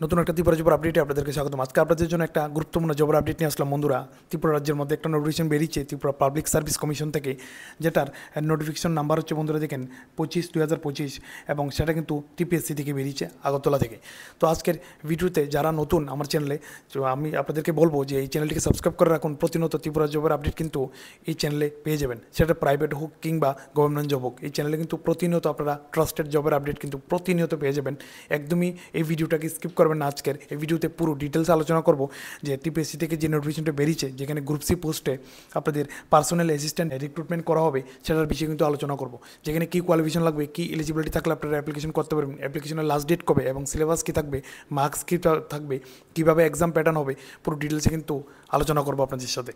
নতুন একটা ত্রিপুরা জবের আপডেটে আপনাদেরকে স্বাগতম। আজকে আপনাদের জন্য একটা গুরুত্বপূর্ণ জবের আপডেট নিয়ে আসলাম বন্ধুরা। ত্রিপুরা রাজ্যের মধ্যে একটা নোটিফিকেশন বেরিয়েছে ত্রিপুরা পাবলিক সার্ভিস কমিশন থেকে, যেটার নোটিফিকেশন নাম্বার হচ্ছে বন্ধুরা দেখেন 25/2025, এবং সেটা কিন্তু টিপিএসসি থেকে বেরিয়েছে আগরতলা থেকে। তো আজকের ভিডিওতে যারা নতুন আমার চ্যানেলে, আমি আপনাদেরকে বলবো যে এই চ্যানেলটিকে সাবস্ক্রাইব করে রাখুন। প্রতিনিয়ত ত্রিপুরা জবের আপডেট কিন্তু এই চ্যানেলে পেয়ে যাবেন, সেটা প্রাইভেট হোক কিংবা গভর্নমেন্ট জব হোক। এই চ্যানেলে কিন্তু প্রতিনিয়ত আপনারা ট্রাস্টেড জবের আপডেট কিন্তু প্রতিনিয়ত পেয়ে যাবেন। একদমই এই ভিডিওটাকে স্কিপ করবেন না। আজকের এই ভিডিওতে পুরো ডিটেলস আলোচনা করব যে টিপিএসসি থেকে যে নোটিফিকেশনটা বেরিয়েছে, যেখানে গ্রুপ সি পোস্টে আপনাদের পার্সোনাল অ্যাসিস্ট্যান্ট রিক্রুটমেন্ট করা হবে, সেটার বিষয়ে কিন্তু আলোচনা করব। যেখানে কী কোয়ালিফিকেশন লাগবে, কী এলিজিবিলিটি থাকলে আপনারা অ্যাপ্লিকেশন করতে পারবেন, অ্যাপ্লিকেশনের লাস্ট ডেট কবে, এবং সিলেবাস কী থাকবে, মার্কস কী থাকবে, কীভাবে এক্সাম প্যাটার্ন হবে, পুরো ডিটেলসে কিন্তু আলোচনা করবো আপনাদের সাথে।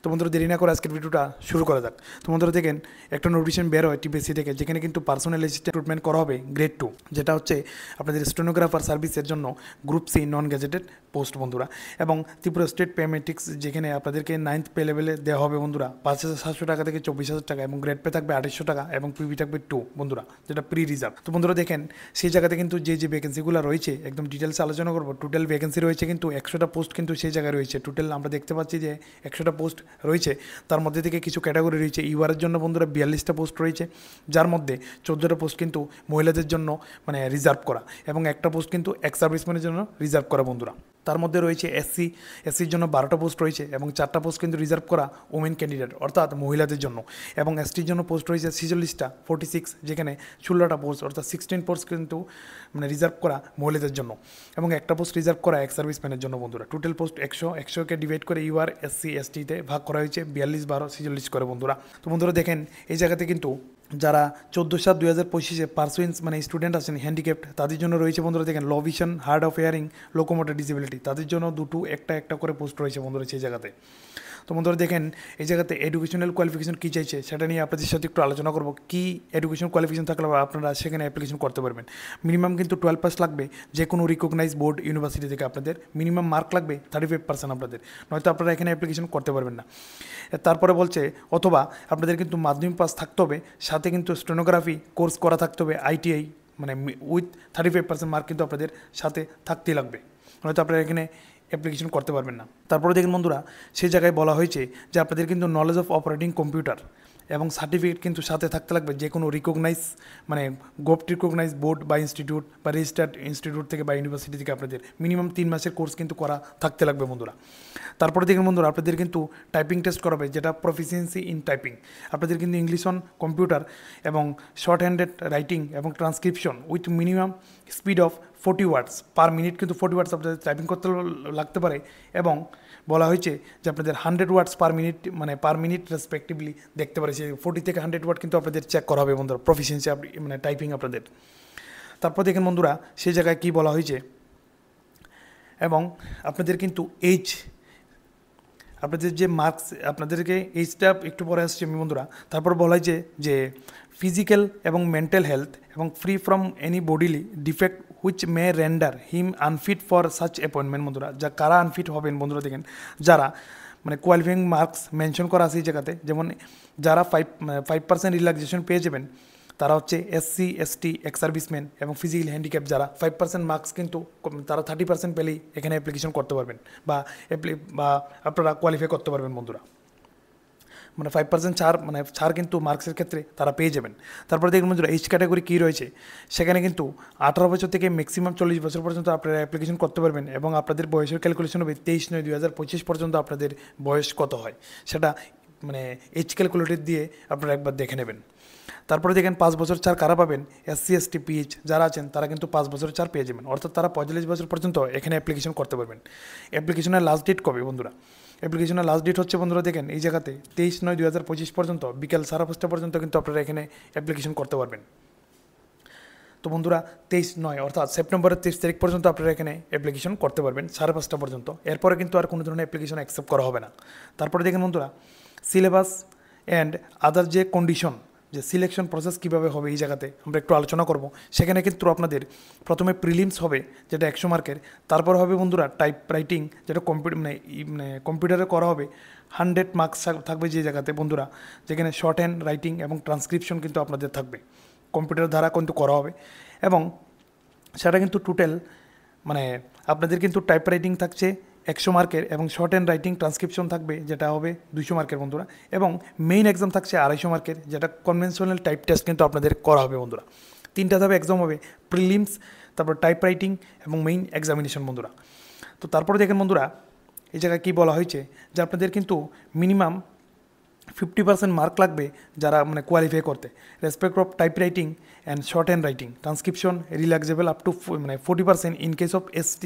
তো বন্ধুরা দেরি না করে আজকের ভিডিওটা শুরু করা যাক। তো বন্ধুরা দেখেন একটা নোটিফিকেশন বের হয় টিপিএসসি থেকে, যেখানে কিন্তু পার্সোনাল অ্যাসিস্ট্যান্ট রিক্রুটমেন্ট করা হবে গ্রেড 2, যেটা হচ্ছে আপনাদের স্টেনোগ্রাফার সার্ভিসের জন্য group C non gazetted post বন্ধুরা। এবং ত্রিপুরা স্টেট পেমেটিক্স, যেখানে আপনাদেরকে 9th পে লেভেলে দেওয়া হবে বন্ধুরা 5,700 টাকা থেকে 24,000 টাকা, এবং গ্রেড পে থাকবে 2,800 টাকা, এবং পিবি থাকবে 2 বন্ধুরা, যেটা প্রি রিজার্ভ। তো বন্ধুরা দেখেন সেই জায়গাতে কিন্তু যে ভ্যাকেন্সিগুলো রয়েছে একদম ডিটেলসে আলোচনা করবো। টোটাল ভ্যাকেন্সি রয়েছে কিন্তু 100টা পোস্ট কিন্তু সেই জায়গায় রয়েছে। টোটাল আমরা দেখতে পাচ্ছি যে 100টা পোস্ট রয়েছে, তার মধ্যে থেকে কিছু ক্যাটাগরি রয়েছে। ইউআরের জন্য বন্ধুরা 42টা পোস্ট রয়েছে, যার মধ্যে 14টা পোস্ট কিন্তু মহিলাদের জন্য মানে রিজার্ভ করা, এবং একটা পোস্ট কিন্তু এক্স সার্ভিসম্যানের জন্য রিজার্ভ করা বন্ধুরা। তার মধ্যে রয়েছে এসসির জন্য 12টা পোস্ট রয়েছে, এবং 4টা পোস্ট কিন্তু রিজার্ভ করা ওমেন ক্যান্ডিডেট অর্থাৎ মহিলাদের জন্য, এবং এসটির জন্য পোস্ট রয়েছে 46টা 46, যেখানে 16টা পোস্ট অর্থাৎ 16 পোস্ট কিন্তু মানে রিজার্ভ করা মহিলাদের জন্য, এবং একটা পোস্ট রিজার্ভ করা এক্স সার্ভিসম্যানের জন্য বন্ধুরা। টোটাল পোস্ট 100কে ডিভাইড করে ইউআর এসসি এসটিতে ভাগ করা হয়েছে 42, 12, 46 করে বন্ধুরা। তো বন্ধুরা দেখেন এই জায়গাতে কিন্তু যারা 14/7/2025 পার্সুয়েন্স মানে স্টুডেন্ট আছেন হ্যান্ডিক্যাপ্ট, তাদের জন্য রয়েছে বন্ধুরা দেখেন low vision, hard of hearing, locomotor disability, তাদের জন্য একটা করে পোস্ট রয়েছে বন্ধুরা সেই জায়গাতে। তো বন্ধুরা দেখেন এই জায়গাতে এডুকেশনাল কোয়ালিফিকেশন কী চাইছে সেটা নিয়ে আপনাদের সাথে একটু আলোচনা করবো। কী এডুকেশন কোয়ালিফিকেশন থাকলে আপনারা সেখানে অ্যাপ্লিকেশন করতে পারবেন। মিনিমাম কিন্তু 12 পাস লাগবে, যে কোনো রিকগনাইজ বোর্ড ইউনিভার্সিটি থেকে আপনাদের মিনিমাম মার্ক লাগবে 35% আপনাদের, নয়তো আপনারা এখানে অ্যাপ্লিকেশন করতে পারবেন না। তারপরে বলছে অথবা আপনাদের কিন্তু মাধ্যমিক পাস থাকতে হবে, সাথে কিন্তু স্টেনোগ্রাফি কোর্স করা থাকতে হবে আইটিআই, মানে উইথ 35% মার্ক কিন্তু আপনাদের সাথে থাকতেই লাগবে, নয়তো আপনারা এখানে অ্যাপ্লিকেশন করতে পারবেন না। তারপরে দেখেন বন্ধুরা সেই জায়গায় বলা হয়েছে যে আপনাদের কিন্তু নলেজ অফ অপারেটিং কম্পিউটার এবং সার্টিফিকেট কিন্তু সাথে থাকতে লাগবে, যে কোনো রিকগনাইজ মানে গোপ্ট রিকগনাইজ বোর্ড বা ইনস্টিটিউট বা রেজিস্টার্ড ইনস্টিটিউট থেকে বা ইউনিভার্সিটি থেকে আপনাদের মিনিমাম 3 মাসের কোর্স কিন্তু করা থাকতে লাগবে বন্ধুরা। তারপরে দেখেন বন্ধুরা আপনাদের কিন্তু টাইপিং টেস্ট করাবে, যেটা প্রফিসিয়েন্সি ইন টাইপিং। আপনাদের কিন্তু ইংলিশ অন কম্পিউটার এবং শর্ট হ্যান্ডেড রাইটিং এবং transcription with minimum speed of 40 words per minute, কিন্তু 40 ওয়ার্ডস আপনাদের টাইপিং করতে লাগতে পারে, এবং বলা হয়েছে যে আপনাদের 100 ওয়ার্ডস পার মিনিট মানে পার মিনিট রেসপেক্টিভলি দেখতে পারে, সেই 40 থেকে 100 ওয়ার্ড কিন্তু আপনাদের চেক করা হবে বন্ধুরা, প্রফিসিয়েন্সি মানে টাইপিং আপনাদের। তারপর দেখেন বন্ধুরা সেই জায়গায় কী বলা হয়েছে, এবং আপনাদের কিন্তু আপনাদের যে মার্কস আপনাদেরকে এইজটা একটু পরে আসছে আমি বন্ধুরা। তারপর বলা হয়েছে যে ফিজিক্যাল এবং মেন্টাল হেলথ এবং free from any bodily defect which may render him unfit for such appointment বন্ধুরা। যা কারা আনফিট হবেন বন্ধুরা দেখেন, যারা মানে কোয়ালিফাইং মার্কস মেনশন করা আছে এই জায়গাতে, যেমন যারা 5% রিল্যাক্সেশন পেয়ে যাবেন তারা হচ্ছে এসসি এসটি এক্স সার্ভিসম্যান এবং ফিজিক্যাল হ্যান্ডিক্যাপ, যারা 5% মার্কস কিন্তু তারা 30% পেলেই এখানে অ্যাপ্লিকেশন করতে পারবেন বা আপনারা কোয়ালিফাই করতে পারবেন বন্ধুরা। মানে 5% ছাড় কিন্তু মার্কসের ক্ষেত্রে তারা পেয়ে যাবেন। তারপরে দেখুন বন্ধুরা এইচ ক্যাটাগরি কী রয়েছে, সেখানে কিন্তু 18 বছর থেকে ম্যাক্সিমাম 40 বছর পর্যন্ত আপনারা অ্যাপ্লিকেশন করতে পারবেন, এবং আপনাদের বয়সের ক্যালকুলেশন হবে 23/9/2025 পর্যন্ত আপনাদের বয়স কত হয় সেটা মানে এইচ ক্যালকুলেটর দিয়ে আপনারা একবার দেখে নেবেন। তারপরে দেখেন 5 বছর ছাড় কারা পাবেন, এসসি এসটি পিএইচ যারা আছেন তারা কিন্তু 5 বছর ছাড় পেয়ে যাবেন, অর্থাৎ তারা 45 বছর পর্যন্ত এখানে অ্যাপ্লিকেশন করতে পারবেন। অ্যাপ্লিকেশনের লাস্ট ডেট কবে বন্ধুরা, অ্যাপ্লিকেশনের লাস্ট ডেট হচ্ছে বন্ধুরা দেখেন এই জায়গাতে 23/9/2025 পর্যন্ত বিকেল 5:30 পর্যন্ত কিন্তু আপনারা এখানে অ্যাপ্লিকেশন করতে পারবেন। তো বন্ধুরা 23/9 অর্থাৎ সেপ্টেম্বরের 23 তারিখ পর্যন্ত আপনারা এখানে অ্যাপ্লিকেশন করতে পারবেন 5:30 পর্যন্ত, এরপরে কিন্তু আর কোনো ধরনের অ্যাপ্লিকেশন অ্যাকসেপ্ট করা হবে না। তারপরে দেখেন বন্ধুরা সিলেবাস অ্যান্ড আদার যে কন্ডিশন, যে সিলেকশন প্রসেস কীভাবে হবে এই জায়গাতে আমরা একটু আলোচনা করব। সেখানে কিন্তু আপনাদের প্রথমে প্রিলিমস হবে যেটা 100 মার্কের, তারপর হবে বন্ধুরা টাইপ রাইটিং যেটা কম্পিউটারে করা হবে 100 মার্কস থাকবে যে জায়গাতে বন্ধুরা, যেখানে শর্ট হ্যান্ড রাইটিং এবং ট্রান্সক্রিপশন কিন্তু আপনাদের থাকবে, কম্পিউটার দ্বারা কিন্তু করা হবে, এবং সেটা কিন্তু টোটাল মানে আপনাদের কিন্তু টাইপ রাইটিং থাকছে 100 মার্কের এবং শর্ট হ্যান্ড রাইটিং ট্রান্সক্রিপশন থাকবে যেটা হবে 200 মার্কের বন্ধুরা, এবং মেইন এক্সাম থাকছে 250 মার্কের, যেটা কনভেনশনাল টাইপ টেস্ট কিন্তু আপনাদের করা হবে বন্ধুরা। 3টা ধাপে এক্সাম হবে, প্রিলিমস, তারপর টাইপ রাইটিং এবং মেইন এক্সামিনেশন বন্ধুরা। তো তারপরে দেখেন বন্ধুরা, এই জায়গায় কী বলা হয়েছে যে আপনাদের কিন্তু মিনিমাম 50% মার্ক লাগবে যারা মানে কোয়ালিফাই করতে, respect of type writing and short hand writing transcription relaxable up to মানে 40%। ইন কেস অফ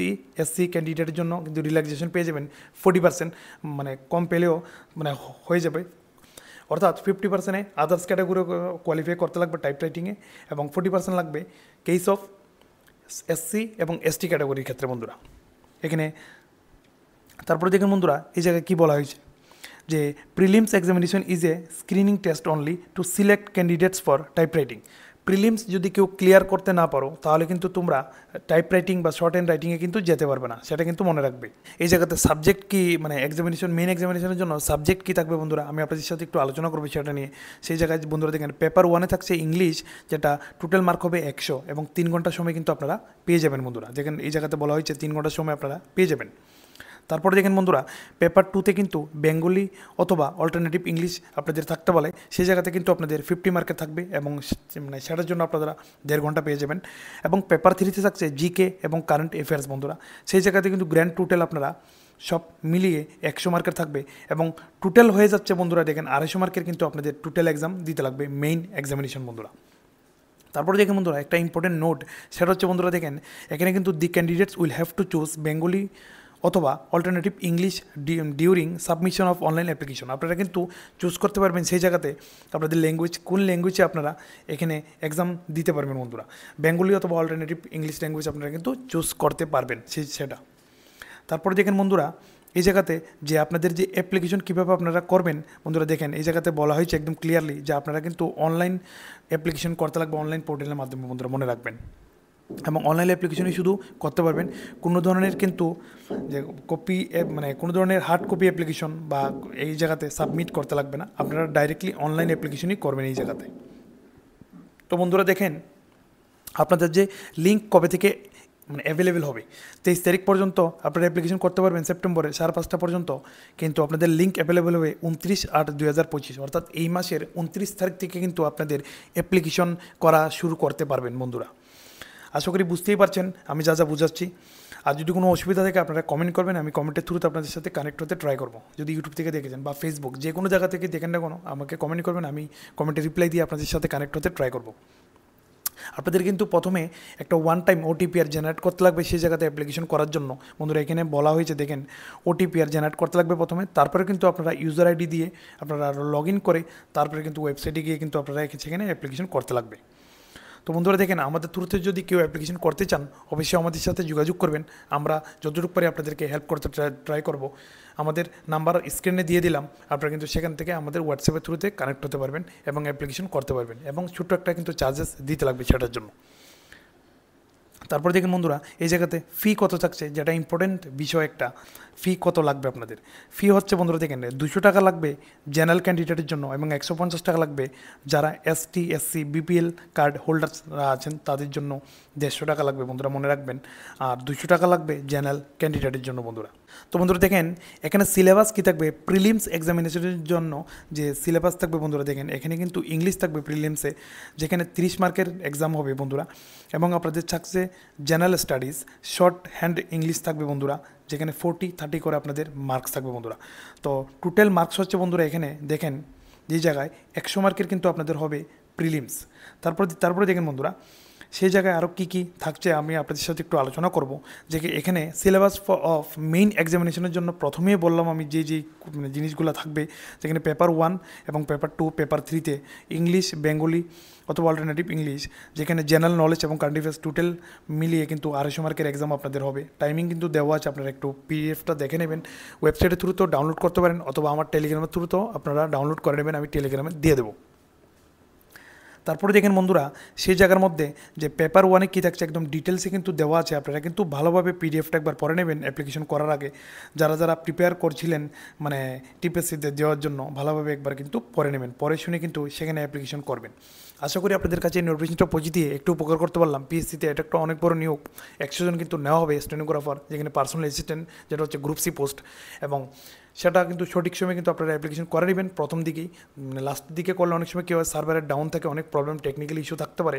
এসসি ক্যান্ডিডেটের জন্য কিন্তু রিল্যাক্সেশন পেয়ে যাবেন 40%, মানে কম পেলেও মানে হয়ে যাবে। অর্থাৎ 50%-এ আদার্স ক্যাটাগরি কোয়ালিফাই করতে লাগবে টাইপ রাইটিংয়ে, এবং 40% লাগবে কেস অফ এসসি এবং এসটি ক্যাটাগরির ক্ষেত্রে বন্ধুরা। এখানে তারপরে দেখেন বন্ধুরা, এই জায়গায় কী বলা হয়েছে যে prelims examination is a screening test only to select candidates for typewriting. Prelims যদি কেউ ক্লিয়ার করতে না পারো তাহলে কিন্তু তোমরা টাইপ রাইটিং বা শর্ট হ্যান্ড রাইটিংয়ে কিন্তু যেতে পারবে না, সেটা কিন্তু মনে রাখবে। এই জায়গাতে সাবজেক্ট কি মানে এক্সামিনেশন মেইন এক্সামিনেশনের জন্য সাবজেক্ট কী থাকবে বন্ধুরা, আমি আপনাদের সাথে একটু আলোচনা করবো সেটা নিয়ে। সেই জায়গায় বন্ধুরা দেখেন পেপার 1-এ থাকছে ইংলিশ, যেটা টোটাল মার্ক হবে 100 এবং 3 ঘন্টা সময় কিন্তু আপনারা পেয়ে যাবেন বন্ধুরা। দেখেন এই জায়গাতে বলা হয়েছে 3 ঘন্টার সময় আপনারা পেয়ে যাবেন। তারপরে দেখেন বন্ধুরা, পেপার 2-তে কিন্তু বেঙ্গলি অথবা অল্টারনেটিভ ইংলিশ আপনাদের থাকতে বলে, সেই জায়গাতে কিন্তু আপনাদের 50 মার্কের থাকবে এবং মানে সেটার জন্য আপনারা 1.5 ঘন্টা পেয়ে যাবেন। এবং পেপার 3-তে থাকছে জিকে এবং কারেন্ট অ্যাফেয়ার্স বন্ধুরা, সেই জায়গাতে কিন্তু গ্র্যান্ড টোটাল আপনারা সব মিলিয়ে 100 মার্কের থাকবে এবং টোটাল হয়ে যাচ্ছে বন্ধুরা দেখেন 250 মার্কের কিন্তু আপনাদের টোটাল এক্সাম দিতে লাগবে মেইন এক্সামিনেশন বন্ধুরা। তারপরে দেখেন বন্ধুরা একটা ইম্পর্টেন্ট নোট, সেটা হচ্ছে বন্ধুরা দেখেন এখানে কিন্তু the candidates will have to choose Bengali অথবা alternative English during submission of online application. আপনারা কিন্তু চুজ করতে পারবেন সেই জায়গাতে আপনাদের ল্যাঙ্গুয়েজ, কোন ল্যাঙ্গুয়েজে আপনারা এখানে এক্সাম দিতে পারবেন বন্ধুরা। বেঙ্গলি অথবা অল্টারনেটিভ ইংলিশ ল্যাঙ্গুয়েজ আপনারা কিন্তু চুজ করতে পারবেন সেটা। তারপরে দেখেন বন্ধুরা এই জায়গাতে যে আপনাদের যে অ্যাপ্লিকেশন কীভাবে আপনারা করবেন বন্ধুরা, দেখেন এই জায়গাতে বলা হয়েছে একদম ক্লিয়ারলি যে আপনারা কিন্তু অনলাইন অ্যাপ্লিকেশন করতে লাগবে অনলাইন পোর্টালের মাধ্যমে বন্ধুরা, মনে রাখবেন। এবং অনলাইন অ্যাপ্লিকেশনই শুধু করতে পারবেন, কোনো ধরনের কিন্তু যে কপি মানে কোনো ধরনের হার্ড কপি অ্যাপ্লিকেশন বা এই জায়গাতে সাবমিট করতে লাগবে না, আপনারা ডাইরেক্টলি অনলাইন অ্যাপ্লিকেশনই করবেন এই জায়গাতে। তো বন্ধুরা দেখেন আপনাদের যে লিঙ্ক কবে থেকে মানে অ্যাভেলেবেল হবে 23 তারিখ পর্যন্ত আপনারা অ্যাপ্লিকেশন করতে পারবেন, সেপ্টেম্বরের 5:30 পর্যন্ত কিন্তু আপনাদের লিঙ্ক অ্যাভেলেবেল হবে 29/8/2025, অর্থাৎ এই মাসের 29 তারিখ থেকে কিন্তু আপনাদের অ্যাপ্লিকেশন করা শুরু করতে পারবেন বন্ধুরা। আশা করি বুঝতেই পারছেন আমি যা যা বুঝাচ্ছি। আর যদি কোনো অসুবিধা থাকে আপনারা কমেন্ট করবেন, আমি কমেন্টের থ্রুতে আপনাদের সাথে কানেক্ট হতে ট্রাই করবো। যদি ইউটিউব থেকে দেখেছেন বা ফেসবুক যে কোনো জায়গা থেকে দেখেন না কোনো, আমাকে কমেন্ট করবেন, আমি কমেন্টে রিপ্লাই দিয়ে আপনাদের সাথে কানেক্ট হতে ট্রাই করবো। আপনাদের কিন্তু প্রথমে একটা ওয়ান টাইম ওটিপি আর জেনারেট করতে লাগবে সেই জায়গাতে অ্যাপ্লিকেশন করার জন্য বন্ধুরা। এখানে বলা হয়েছে দেখেন ওটিপি আর জেনারেট করতে লাগবে প্রথমে, তারপরে কিন্তু আপনারা ইউজার আইডি দিয়ে আপনারা লগ ইন করে তারপরে কিন্তু ওয়েবসাইটে গিয়ে কিন্তু আপনারা সেখানে অ্যাপ্লিকেশন করতে লাগবে। তো বন্ধুরা দেখেন আমাদের থ্রুতে যদি কেউ অ্যাপ্লিকেশন করতে চান অবশ্যই আমাদের সাথে যোগাযোগ করবেন, আমরা যতটুকু পারি আপনাদেরকে হেল্প করতে ট্রাই করব। আমাদের নাম্বার স্ক্রিনে দিয়ে দিলাম, আপনারা কিন্তু সেখান থেকে আমাদের হোয়াটসঅ্যাপের থ্রুতে কানেক্ট হতে পারবেন এবং অ্যাপ্লিকেশন করতে পারবেন, এবং ছোট্ট একটা কিন্তু চার্জেস দিতে লাগবে সেটার জন্য। তারপরে দেখেন বন্ধুরা এই জায়গাতে ফি কত থাকছে, যেটা ইম্পর্টেন্ট বিষয় একটা, ফি কত লাগবে আপনাদের। ফি হচ্ছে বন্ধুরা দেখেন 200 টাকা লাগবে জেনারেল ক্যান্ডিডেটের জন্য এবং 150 টাকা লাগবে যারা এসটি এসসি বিপিএল কার্ড হোল্ডাররা আছেন তাদের জন্য 150 টাকা লাগবে বন্ধুরা, মনে রাখবেন। আর 200 টাকা লাগবে জেনারেল ক্যান্ডিডেটের জন্য বন্ধুরা। তো বন্ধুরা দেখেন এখানে সিলেবাস কী থাকবে প্রিলিমস এক্সামিনেশনের জন্য, যে সিলেবাস থাকবে বন্ধুরা দেখেন এখানে কিন্তু ইংলিশ থাকবে প্রিলিমসে, যেখানে 30 মার্কের এক্সাম হবে বন্ধুরা, এবং আপনাদের থাকছে general studies short hand English থাকবে বন্ধুরা, যেখানে 40-30 করে আপনাদের মার্কস থাকবে বন্ধুরা। তো টোটাল মার্কস হচ্ছে বন্ধুরা এখানে দেখেন যে জায়গায় 100 মার্কের কিন্তু আপনাদের হবে প্রিলিমস। তারপরে দেখেন বন্ধুরা সেই জায়গায় আরও কী কী থাকছে আমি আপনাদের সাথে একটু আলোচনা করব। যে এখানে সিলেবাস অফ মেইন এক্সামিনেশনের জন্য প্রথমেই বললাম আমি যে জিনিসগুলো থাকবে, যেখানে পেপার 1 এবং পেপার 2, পেপার 3-তে ইংলিশ বেঙ্গলি অথবা অল্টারনেটিভ ইংলিশ, যেখানে জেনারেল নলেজ এবং কারেন্ট অ্যাফেয়ার্স টোটাল মিলিয়ে কিন্তু 250 মার্কের এক্সাম আপনাদের হবে। টাইমিং কিন্তু দেওয়া আছে, আপনারা একটু পিডিএফটা দেখে নেবেন, ওয়েবসাইটের থ্রুতেও ডাউনলোড করতে পারেন অথবা আমার টেলিগ্রামের থ্রুতেও আপনারা ডাউনলোড করে নেবেন, আমি টেলিগ্রামে দিয়ে দেবো। তারপরে দেখেন বন্ধুরা সেই জায়গার মধ্যে যে পেপার ওয়ানে কী থাকছে একদম ডিটেলসে কিন্তু দেওয়া আছে, আপনারা কিন্তু ভালোভাবে পিডিএফটা একবার পড়ে নেবেন অ্যাপ্লিকেশন করার আগে। যারা যারা প্রিপেয়ার করছিলেন মানে টিপিএসসিতে দেওয়ার জন্য ভালোভাবে একবার কিন্তু পড়ে নেবেন, পড়ে শুনে কিন্তু সেখানে অ্যাপ্লিকেশন করবেন। আশা করি আপনাদের কাছে এই নোটিফিকেশনটা পৌঁছে দিয়ে একটু উপকার করতে পারলাম। পিএসসিতে এটা একটা অনেক বড় নিয়োগ, 100 জন কিন্তু নেওয়া হবে স্টেনোগ্রাফার, যেখানে পার্সোনাল অ্যাসিস্ট্যান্ট যেটা হচ্ছে গ্রুপ সি পোস্ট, এবং সেটা কিন্তু সঠিক সময় কিন্তু আপনারা অ্যাপ্লিকেশন করে নেবেন। প্রথম দিকেই মানে লাস্টের দিকে করলে অনেক সময় কী হয়, সার্ভারের ডাউন থাকে, অনেক প্রবলেম টেকনিক্যাল ইস্যু থাকতে পারে।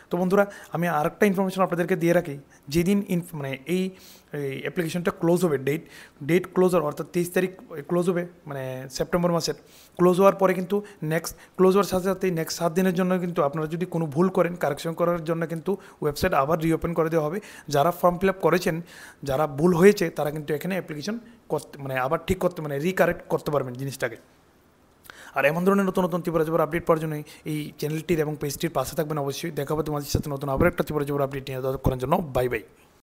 তো বন্ধুরা আমি আরেকটা ইনফরমেশন আপনাদেরকে দিয়ে রাখি, যেদিন মানে এই অ্যাপ্লিকেশনটা ক্লোজ হবে, ডেট ক্লোজ হওয়ার অর্থাৎ 23 তারিখ ক্লোজ হবে, মানে সেপ্টেম্বর মাসের ক্লোজ হওয়ার পরে কিন্তু নেক্সট ক্লোজ হওয়ার সাথে সাথে নেক্সট 7 দিনের জন্য কিন্তু আপনারা যদি কোনো ভুল করেন কারেকশন করার জন্য কিন্তু ওয়েবসাইট আবার রিওপেন করে দেওয়া হবে। যারা ফর্ম ফিল আপ করেছেন, যারা ভুল হয়েছে তারা কিন্তু এখানে অ্যাপ্লিকেশন করতে মানে আবার ঠিক করতে মানে রিকারেক্ট করতে পারবেন জিনিসটাকে। আর এমন ধরনের নতুন নতুন ত্রিপুরা জবের আপডেট পাওয়ার জন্য এই চ্যানেলটির এবং পেজটির পাশে থাকবেন অবশ্যই। দেখা হবে তোমাদের সাথে নতুন আবার একটা ত্রিপুরা জবের আপডেট নিয়ে করার জন্য। Bye bye.